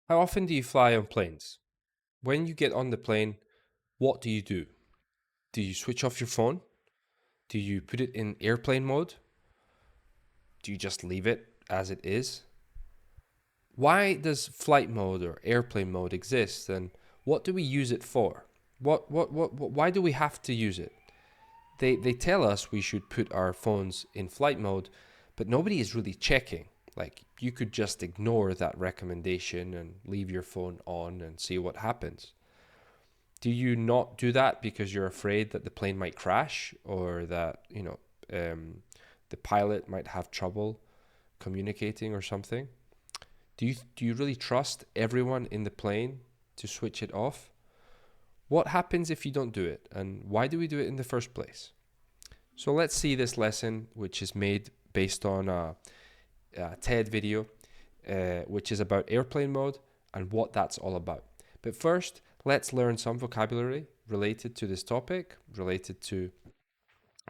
How often do you fly on planes? When you get on the plane, what do you do? Do you switch off your phone? Do you put it in airplane mode? Do you just leave it as it is? Why does flight mode or airplane mode exist, and what do we use it for? Why do we have to use it? They tell us we should put our phones in flight mode, but nobody is really checking. Like, you could just ignore that recommendation and leave your phone on and see what happens. Do you not do that because you're afraid that the plane might crash, or that, the pilot might have trouble communicating or something? Do you really trust everyone in the plane to switch it off? What happens if you don't do it, and why do we do it in the first place? So let's see this lesson, which is made based on a TED video, which is about airplane mode and what that's all about. But first, let's learn some vocabulary related to this topic, related to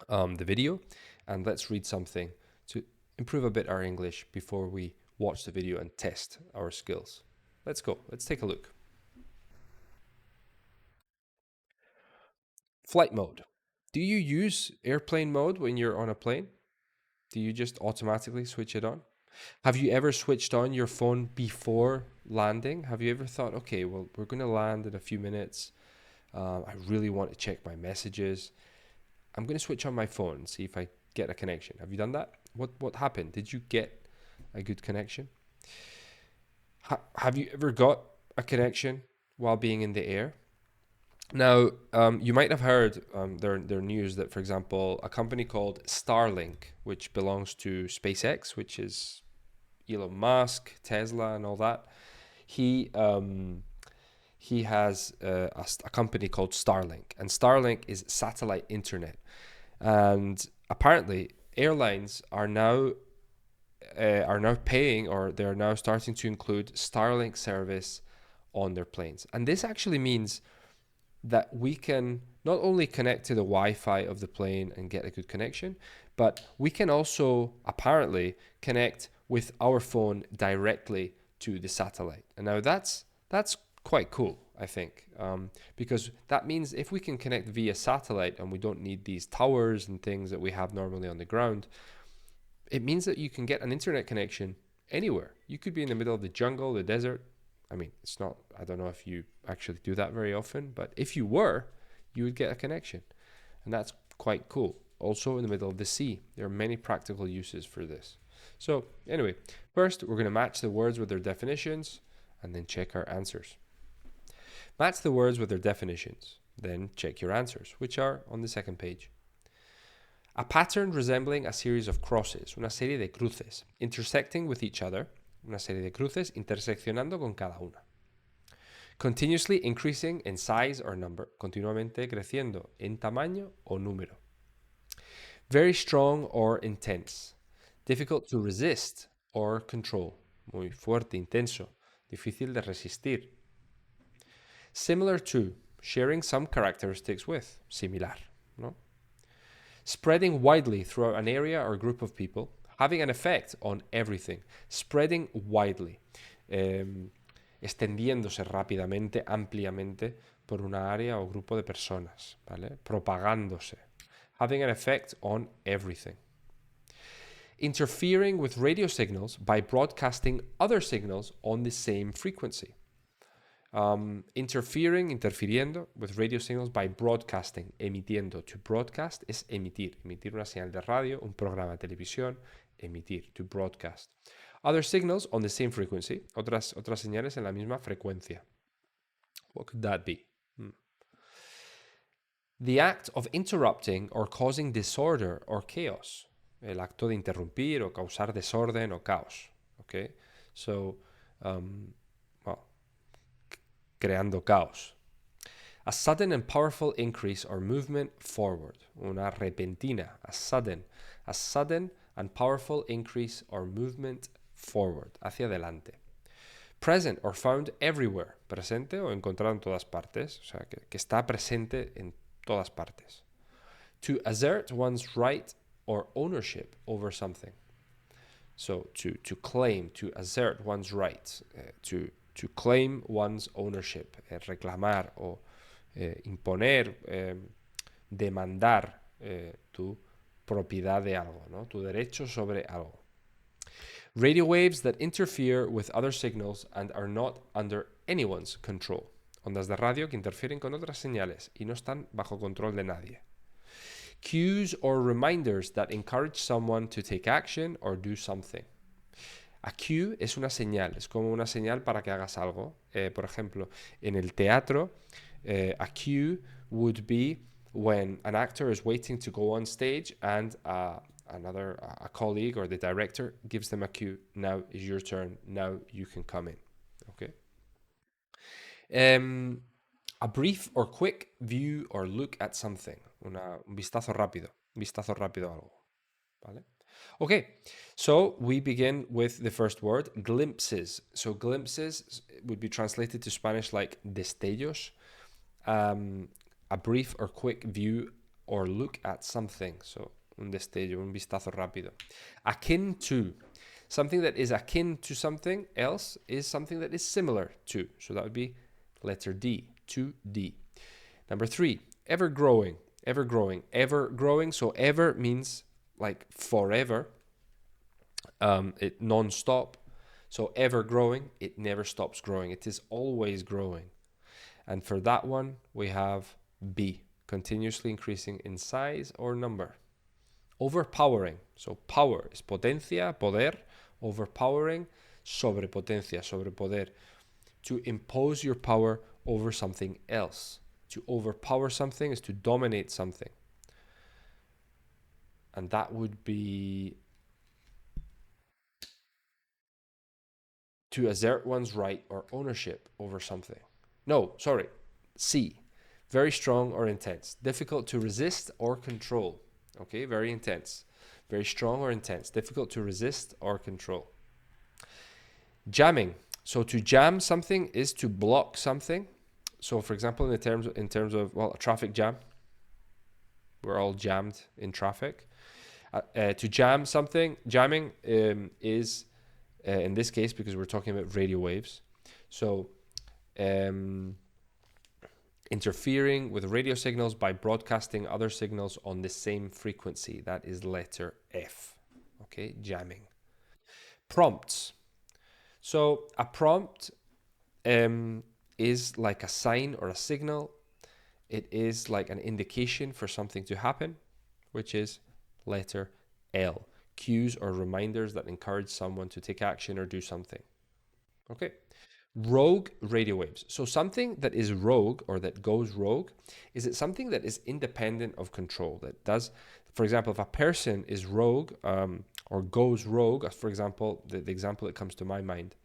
the video, and let's read something to improve a bit our English before we watch the video and test our skills. Let's go. Let's take a look. Flight mode. Do you use airplane mode when you're on a plane? Do you just automatically switch it on? Have you ever switched on your phone before landing? Have you ever thought, okay, well, we're going to land in a few minutes. I really want to check my messages. I'm going to switch on my phone and see if I get a connection. Have you done that? What happened? Did you get a good connection? Have you ever got a connection while being in the air? Now, you might have heard their news that, for example, a company called Starlink, which belongs to SpaceX, which is Elon Musk, Tesla, and all that. He has a company called Starlink, and Starlink is satellite internet. And apparently, airlines are now paying, or they're now starting to include Starlink service on their planes. And this actually means that we can not only connect to the Wi-Fi of the plane and get a good connection, but we can also apparently connect with our phone directly to the satellite. And now that's quite cool, I think, because that means if we can connect via satellite and we don't need these towers and things that we have normally on the ground, it means that you can get an internet connection anywhere. You could be in the middle of the jungle, the desert. I mean, it's not, I don't know if you actually do that very often, but if you were, you would get a connection. And that's quite cool. Also in the middle of the sea, there are many practical uses for this. So anyway, first we're going to match the words with their definitions and then check our answers. Match the words with their definitions, then check your answers, which are on the second page. A pattern resembling a series of crosses, una serie de cruces, intersecting with each other, una serie de cruces interseccionando con cada una. Continuously increasing in size or number, continuamente creciendo en tamaño o número. Very strong or intense, difficult to resist or control, muy fuerte, intenso, difícil de resistir. Similar to, sharing some characteristics with, similar, ¿no? Spreading widely throughout an area or group of people, having an effect on everything, spreading widely, extendiéndose rápidamente, ampliamente por una área o grupo de personas, ¿vale? Propagándose, having an effect on everything. Interfering with radio signals by broadcasting other signals on the same frequency. Interfiriendo with radio signals by broadcasting, emitiendo. To broadcast es emitir una señal de radio, un programa de televisión, emitir, to broadcast. Other signals on the same frequency, otras señales en la misma frecuencia. What could that be? The act of interrupting or causing disorder or chaos. El acto de interrumpir o causar desorden o caos. Okay? So, creando caos. A sudden and powerful increase or movement forward. Una repentina. A sudden and powerful increase or movement forward. Hacia adelante. Present or found everywhere. Presente o encontrado en todas partes. O sea, que está presente en todas partes. To assert one's right or ownership over something. So, to claim, to assert one's right. To to claim one's ownership, reclamar o imponer, demandar tu propiedad de algo, ¿no? Tu derecho sobre algo. Radio waves that interfere with other signals and are not under anyone's control. Ondas de radio que interfieren con otras señales y no están bajo control de nadie. Cues or reminders that encourage someone to take action or do something. A cue es una señal, es como una señal para que hagas algo. Por ejemplo, en el teatro, a cue would be when an actor is waiting to go on stage and a colleague or the director gives them a cue. Now is your turn. Now you can come in. Okay. A brief or quick view or look at something. Un vistazo rápido. Vistazo rápido a algo. ¿Vale? Okay, so we begin with the first word, glimpses. So glimpses would be translated to Spanish like destellos. A brief or quick view or look at something. So un destello, un vistazo rápido. Akin to. Something that is akin to something else is something that is similar to. So that would be letter D, 2D. Number 3, ever growing. Ever growing. Ever growing. So ever means like forever. It non-stop. So ever growing, it never stops growing. It is always growing. And for that one, we have B, continuously increasing in size or number. Overpowering. So power is potencia, poder. Overpowering, sobrepotencia, sobrepoder. To impose your power over something else. To overpower something is to dominate something. And that would be to assert one's right or ownership over something. No, sorry. C, very strong or intense. Difficult to resist or control. Okay, very intense. Very strong or intense. Difficult to resist or control. Jamming. So to jam something is to block something. So for example, in terms of well, a traffic jam, we're all jammed in traffic. To jam something, jamming is in this case because we're talking about radio waves. So interfering with radio signals by broadcasting other signals on the same frequency. That is letter F. Okay, jamming. Prompts. So a prompt is like a sign or a signal. It is like an indication for something to happen, which is letter L. Cues or reminders that encourage someone to take action or do something. Okay. Rogue radio waves. So something that is rogue or that goes rogue, is it something that is independent of control? That does, for example, if a person is rogue or goes rogue, for example, the example that comes to my mind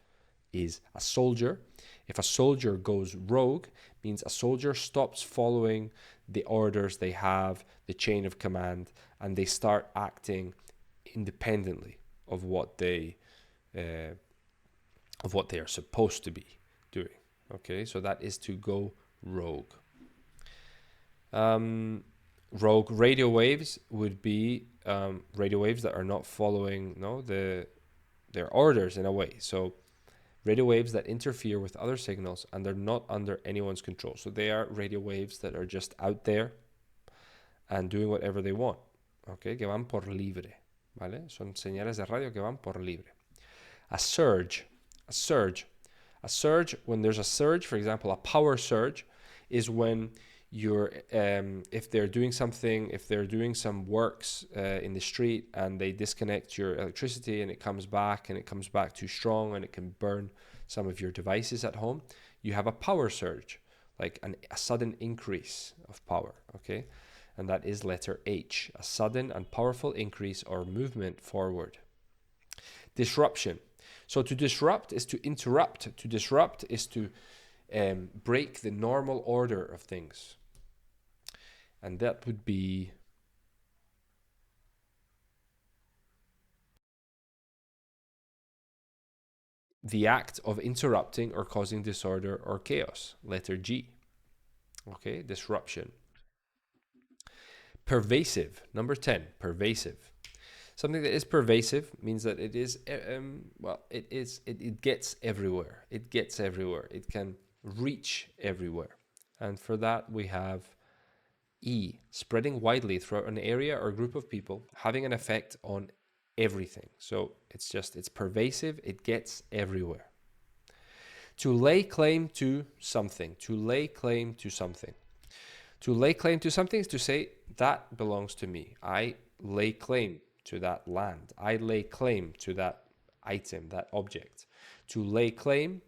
is a soldier. If a soldier goes rogue, means a soldier stops following the orders they have, the chain of command, and they start acting independently of what they are supposed to be doing. Okay, so that is to go rogue. Rogue radio waves would be radio waves that are not following their orders in a way. So radio waves that interfere with other signals and they're not under anyone's control. So they are radio waves that are just out there and doing whatever they want. Okay, que van por libre. ¿Vale? Son señales de radio que van por libre. A surge. A surge, when there's a surge, for example, a power surge, is when you're, if they're doing some works in the street and they disconnect your electricity and it comes back too strong and it can burn some of your devices at home, you have a power surge, like a sudden increase of power, okay? And that is letter H, a sudden and powerful increase or movement forward. Disruption. So to disrupt is to interrupt. To disrupt is to break the normal order of things. And that would be the act of interrupting or causing disorder or chaos. Letter G. Okay, disruption. Pervasive. Number 10, pervasive. Something that is pervasive means that it is, it gets everywhere. It gets everywhere. It can reach everywhere. And for that, we have E, spreading widely throughout an area or group of people, having an effect on everything. So it's pervasive. It gets everywhere. To lay claim to something. To lay claim to something. To lay claim to something is to say, that belongs to me. I lay claim to that land. I lay claim to that item, that object. To lay claim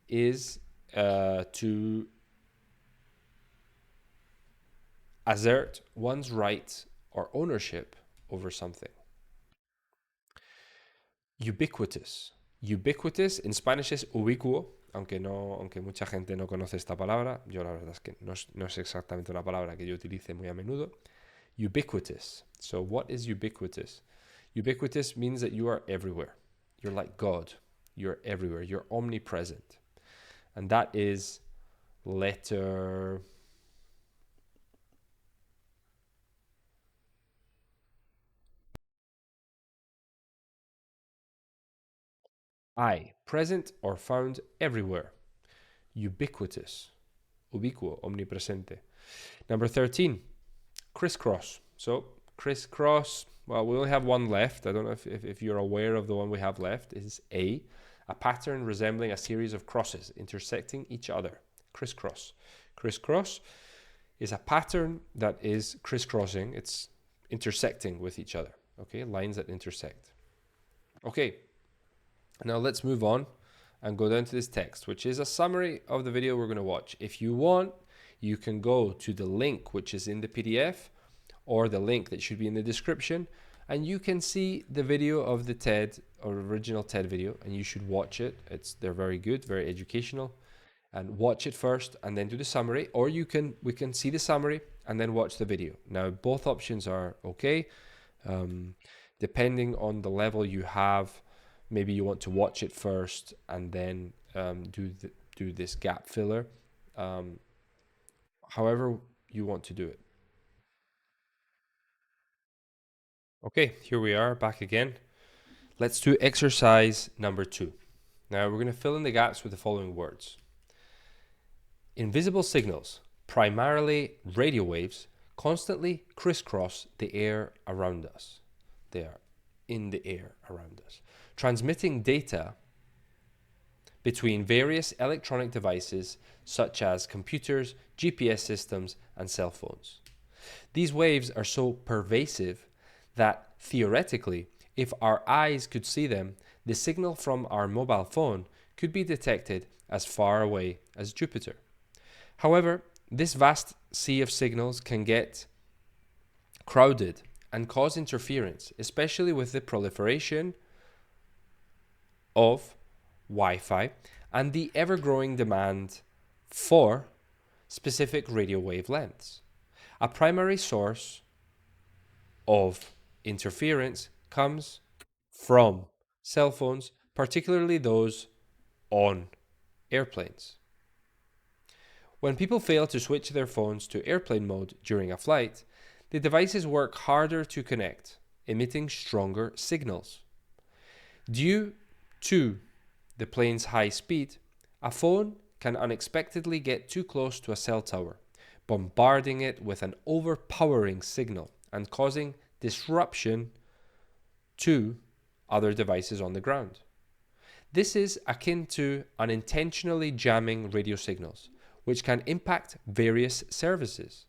is to assert one's right or ownership over something. Ubiquitous. Ubiquitous in Spanish es ubicuo, aunque mucha gente no conoce esta palabra. Yo la verdad es que no es exactamente una palabra que yo utilice muy a menudo. Ubiquitous. So what is ubiquitous? Ubiquitous means that you are everywhere. You're like God. You're everywhere. You're omnipresent. And that is letter I. Present or found everywhere. Ubiquitous. Ubiquo, omnipresente. Number 13, crisscross. So crisscross, well, we only have one left. I don't know if you're aware of the one we have left. Is A pattern resembling a series of crosses intersecting each other. Crisscross. Crisscross is a pattern that is crisscrossing. It's intersecting with each other. Okay, lines that intersect. Okay, now let's move on and go down to this text, which is a summary of the video we're going to watch. If you want, you can go to the link which is in the PDF or the link that should be in the description, and you can see the video of the TED or original TED video, and you should watch it. They're very good, very educational, and watch it first and then do the summary, or we can see the summary and then watch the video. Now, both options are okay. Depending on the level you have, maybe you want to watch it first and then do this gap filler. However you want to do it. Okay, here we are back again. Let's do exercise number 2. Now we're going to fill in the gaps with the following words. Invisible signals, primarily radio waves, constantly crisscross the air around us. They are in the air around us, transmitting data between various electronic devices such as computers, GPS systems, and cell phones. These waves are so pervasive that theoretically, if our eyes could see them, the signal from our mobile phone could be detected as far away as Jupiter. However, this vast sea of signals can get crowded and cause interference, especially with the proliferation of Wi-Fi and the ever-growing demand for specific radio wavelengths. A primary source of interference comes from cell phones, particularly those on airplanes. When people fail to switch their phones to airplane mode during a flight, the devices work harder to connect, emitting stronger signals. Due to the plane's high speed, a phone can unexpectedly get too close to a cell tower, bombarding it with an overpowering signal and causing disruption to other devices on the ground. This is akin to unintentionally jamming radio signals, which can impact various services.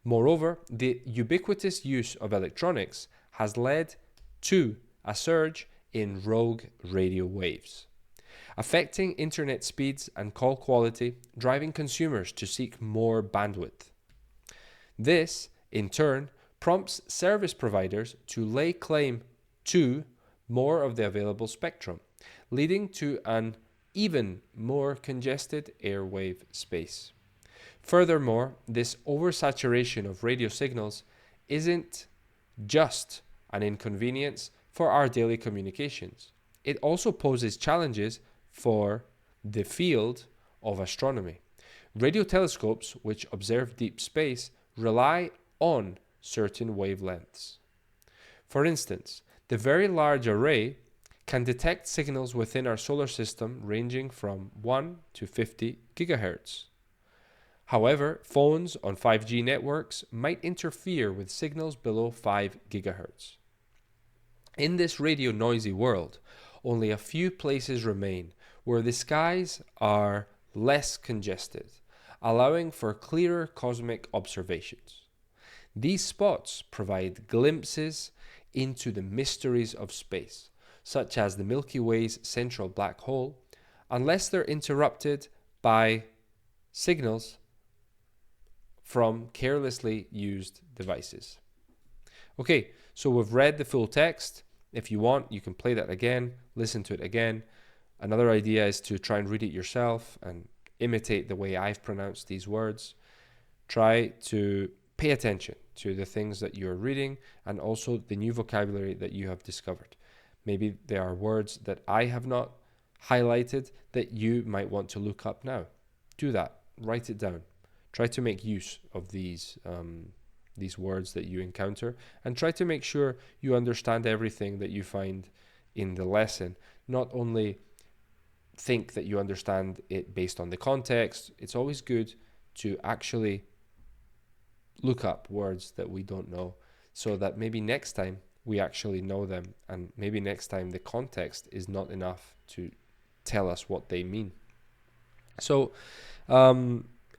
Moreover, the ubiquitous use of electronics has led to a surge in rogue radio waves, affecting internet speeds and call quality, driving consumers to seek more bandwidth. This, in turn, prompts service providers to lay claim to more of the available spectrum, leading to an even more congested airwave space. Furthermore, this oversaturation of radio signals isn't just an inconvenience for our daily communications. It also poses challenges for the field of astronomy. Radio telescopes, which observe deep space, rely on certain wavelengths. For instance, The Very Large Array can detect signals within our solar system ranging from 1 to 50 gigahertz. However, phones on 5G networks might interfere with signals below 5 gigahertz. In this radio noisy world, only a few places remain where the skies are less congested, allowing for clearer cosmic observations. These spots provide glimpses into the mysteries of space, such as the Milky Way's central black hole, unless they're interrupted by signals from carelessly used devices. Okay, so we've read the full text. If you want, you can play that again, listen to it again. Another idea is to try and read it yourself and imitate the way I've pronounced these words. Try to pay attention to the things that you're reading and also the new vocabulary that you have discovered. Maybe there are words that I have not highlighted that you might want to look up now. Do that. Write it down. Try to make use of these words that you encounter, and try to make sure you understand everything that you find in the lesson. Not only think that you understand it based on the context. It's always good to actually look up words that we don't know, so that maybe next time we actually know them, and maybe next time the context is not enough to tell us what they mean. So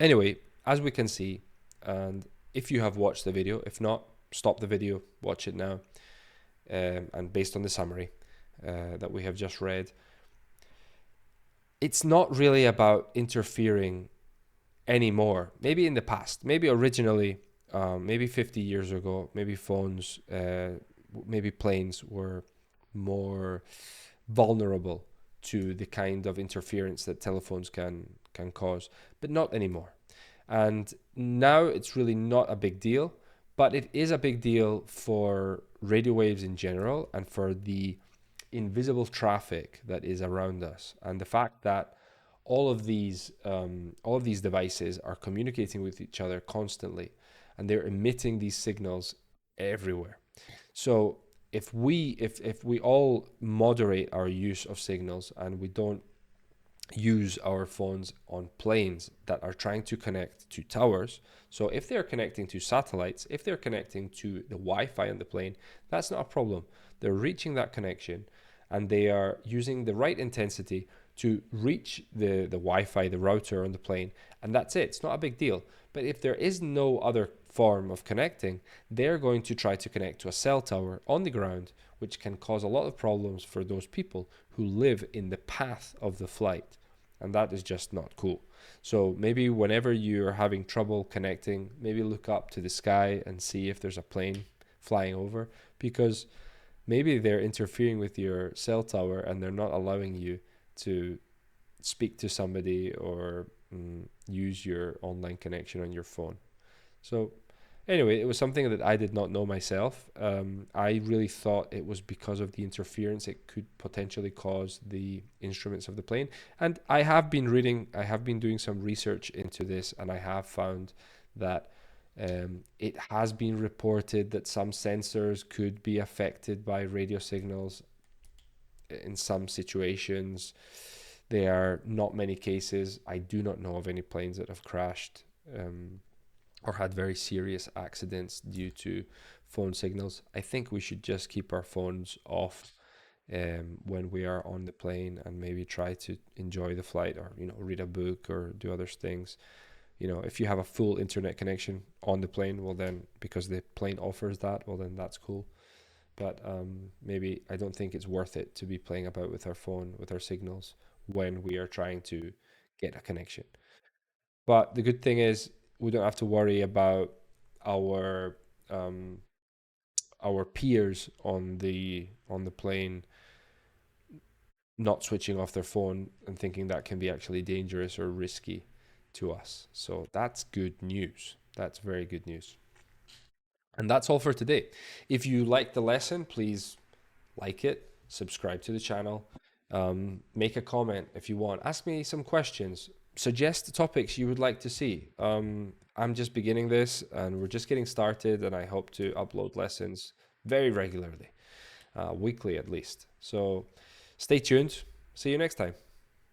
anyway, as we can see, and if you have watched the video, if not, stop the video, watch it now, and based on the summary that we have just read, it's not really about interfering anymore. Maybe in the past, maybe originally, maybe 50 years ago, maybe phones, maybe planes were more vulnerable to the kind of interference that telephones can cause, but not anymore. And now it's really not a big deal, but it is a big deal for radio waves in general and for the invisible traffic that is around us, and the fact that all of these devices are communicating with each other constantly, and they're emitting these signals everywhere. So if we all moderate our use of signals and we don't use our phones on planes that are trying to connect to towers. So if they're connecting to satellites, if they're connecting to the Wi-Fi on the plane, that's not a problem. They're reaching that connection and they are using the right intensity to reach the Wi-Fi, the router on the plane, and that's it. It's not a big deal. But if there is no other form of connecting, they're going to try to connect to a cell tower on the ground, which can cause a lot of problems for those people who live in the path of the flight. And that is just not cool. So maybe whenever you're having trouble connecting, maybe look up to the sky and see if there's a plane flying over, because maybe they're interfering with your cell tower and they're not allowing you to speak to somebody or use your online connection on your phone. So anyway, it was something that I did not know myself. I really thought it was because of the interference it could potentially cause the instruments of the plane. And I have been doing some research into this, and I have found that it has been reported that some sensors could be affected by radio signals in some situations. There are not many cases. I do not know of any planes that have crashed or had very serious accidents due to phone signals. I think we should just keep our phones off when we are on the plane, and maybe try to enjoy the flight, or read a book or do other things. If you have a full internet connection on the plane, well then, because the plane offers that, well then that's cool. But maybe I don't think it's worth it to be playing about with our phone, with our signals, when we are trying to get a connection. But the good thing is we don't have to worry about our peers on the plane not switching off their phone and thinking that can be actually dangerous or risky to us. So that's good news. That's very good news. And that's all for today. If you liked the lesson, please like it, subscribe to the channel, make a comment if you want, ask me some questions, suggest topics you would like to see. I'm just beginning this and we're just getting started, and I hope to upload lessons very regularly. weekly at least. So stay tuned. See you next time.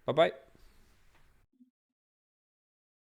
Bye-bye.